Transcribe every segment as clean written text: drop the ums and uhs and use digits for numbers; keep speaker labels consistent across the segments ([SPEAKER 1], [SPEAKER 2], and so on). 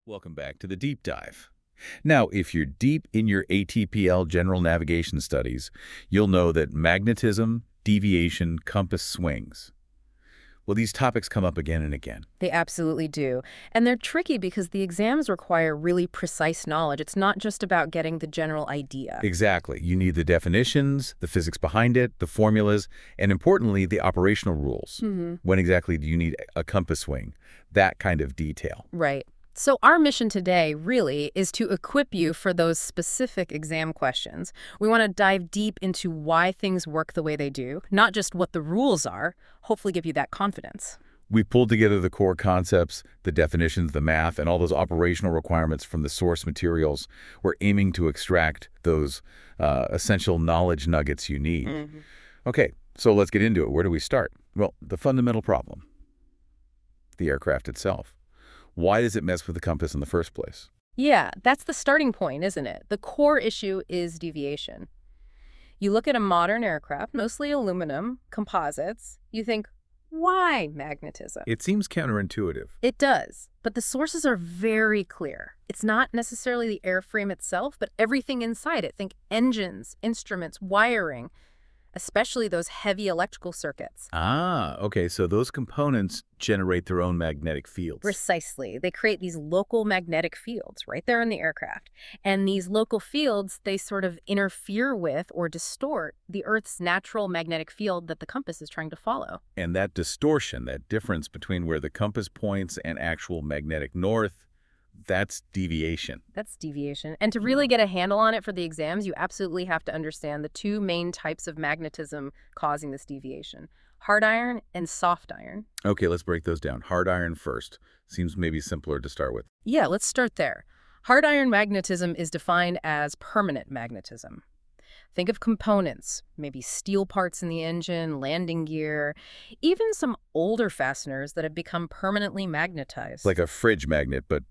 [SPEAKER 1] Welcome back to the deep dive. Now, if you're deep in your ATPL general navigation studies, you'll know that magnetism, deviation, compass swings. Well, these topics come up again and again.
[SPEAKER 2] They absolutely do. And they're tricky because the exams require really precise knowledge. It's not just about getting the general idea.
[SPEAKER 1] Exactly. You need the definitions, the physics behind it, the formulas, and importantly, the operational rules. When exactly do you need a compass swing? That kind of detail.
[SPEAKER 2] Right. So our mission today really is to equip you for those specific exam questions. We want to dive deep into why things work the way they do, not just what the rules are, hopefully give you that confidence.
[SPEAKER 1] We pulled together the core concepts, the definitions, the math, and all those operational requirements from the source materials. We're aiming to extract those essential knowledge nuggets you need. Okay, so let's get into it. Where do we start? Well, the fundamental problem, the aircraft itself. Why does it mess with the compass in the first place?
[SPEAKER 2] Yeah, that's the starting point, isn't it? The core issue is deviation. You look at a modern aircraft, mostly aluminum, composites, you think, why magnetism?
[SPEAKER 1] It seems counterintuitive.
[SPEAKER 2] It does, but the sources are very clear. It's not necessarily the airframe itself, but everything inside it. Think engines, instruments, wiring, especially those heavy electrical circuits.
[SPEAKER 1] Ah, okay, so those components generate their own magnetic fields.
[SPEAKER 2] Precisely. They create these local magnetic fields right there in the aircraft. And these local fields, they sort of interfere with or distort the Earth's natural magnetic field that the compass is trying to follow.
[SPEAKER 1] And that distortion, that difference between where the compass points and actual magnetic north, that's deviation.
[SPEAKER 2] That's deviation. And to really get a handle on it for the exams, you absolutely have to understand the two main types of magnetism causing this deviation: hard iron and soft iron.
[SPEAKER 1] Okay, let's break those down. Hard iron first. Seems maybe simpler to start with.
[SPEAKER 2] Yeah, let's start there. Hard iron magnetism is defined as permanent magnetism. Think of components, maybe steel parts in the engine, landing gear, even some older fasteners that have become permanently magnetized.
[SPEAKER 1] Like a fridge magnet, but,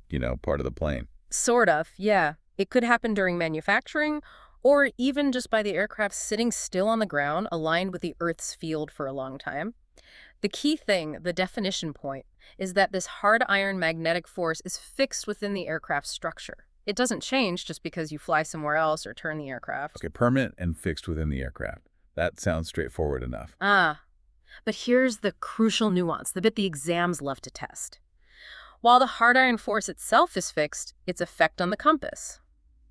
[SPEAKER 1] part of the plane.
[SPEAKER 2] Sort of, yeah. It could happen during manufacturing, or even just by the aircraft sitting still on the ground, aligned with the Earth's field for a long time. The key thing, the definition point, is that this hard iron magnetic force is fixed within the aircraft's structure. It doesn't change just because you fly somewhere else or turn the aircraft.
[SPEAKER 1] Okay, permanent and fixed within the aircraft. That sounds straightforward enough.
[SPEAKER 2] But here's the crucial nuance, the bit the exams love to test. While the hard iron force itself is fixed, its effect on the compass,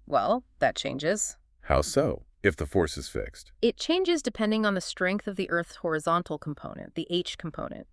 [SPEAKER 2] well, that changes.
[SPEAKER 1] How so, if the force is fixed?
[SPEAKER 2] It changes depending on the strength of the Earth's horizontal component, the H component.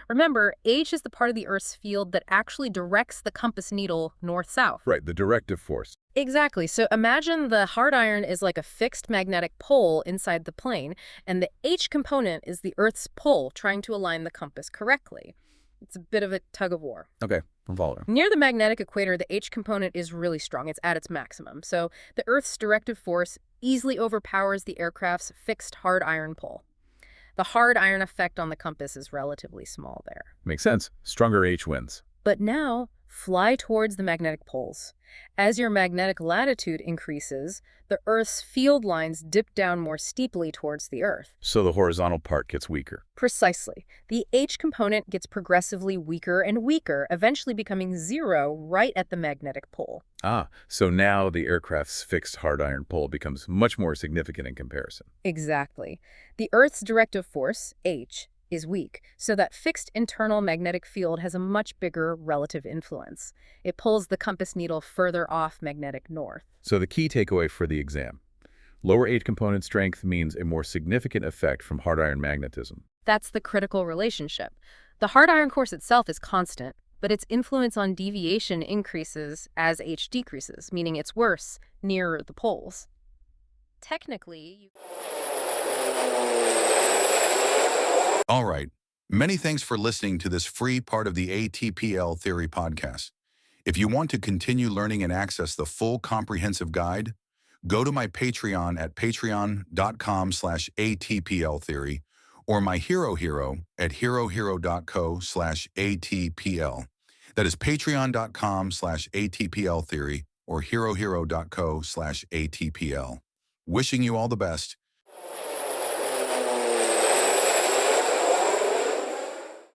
[SPEAKER 2] Remember, H is the part of the Earth's field that actually directs the compass needle north-south.
[SPEAKER 1] Right, the directive force.
[SPEAKER 2] Exactly. So imagine the hard iron is like a fixed magnetic pole inside the plane, and the H component is the Earth's pull trying to align the compass correctly. It's a bit of a tug of war.
[SPEAKER 1] Okay, I'm following.
[SPEAKER 2] Near the magnetic equator, the H component is really strong. It's at its maximum. So the Earth's directive force easily overpowers the aircraft's fixed hard iron pull. The hard iron effect on the compass is relatively small there.
[SPEAKER 1] Makes sense. Stronger H wins.
[SPEAKER 2] But now, fly towards the magnetic poles. As your magnetic latitude increases, the Earth's field lines dip down more steeply towards the Earth.
[SPEAKER 1] So the horizontal part gets weaker.
[SPEAKER 2] Precisely. The H component gets progressively weaker and weaker, eventually becoming zero right at the magnetic pole.
[SPEAKER 1] So now the aircraft's fixed hard iron pole becomes much more significant in comparison.
[SPEAKER 2] Exactly. The Earth's directive force, H, is weak, so that fixed internal magnetic field has a much bigger relative influence. It pulls the compass needle further off magnetic north.
[SPEAKER 1] So the key takeaway for the exam: lower H component strength means a more significant effect from hard iron magnetism.
[SPEAKER 2] That's the critical relationship. The hard iron force itself is constant, but its influence on deviation increases as H decreases, meaning it's worse nearer the poles. Technically,
[SPEAKER 3] All right. Many thanks for listening to this free part of the ATPL Theory podcast. If you want to continue learning and access the full comprehensive guide, go to my Patreon at patreon.com/ATPLtheory or my Hero at herohero.co/ATPL. That is patreon.com/ATPLtheory or herohero.co/ATPL. Wishing you all the best.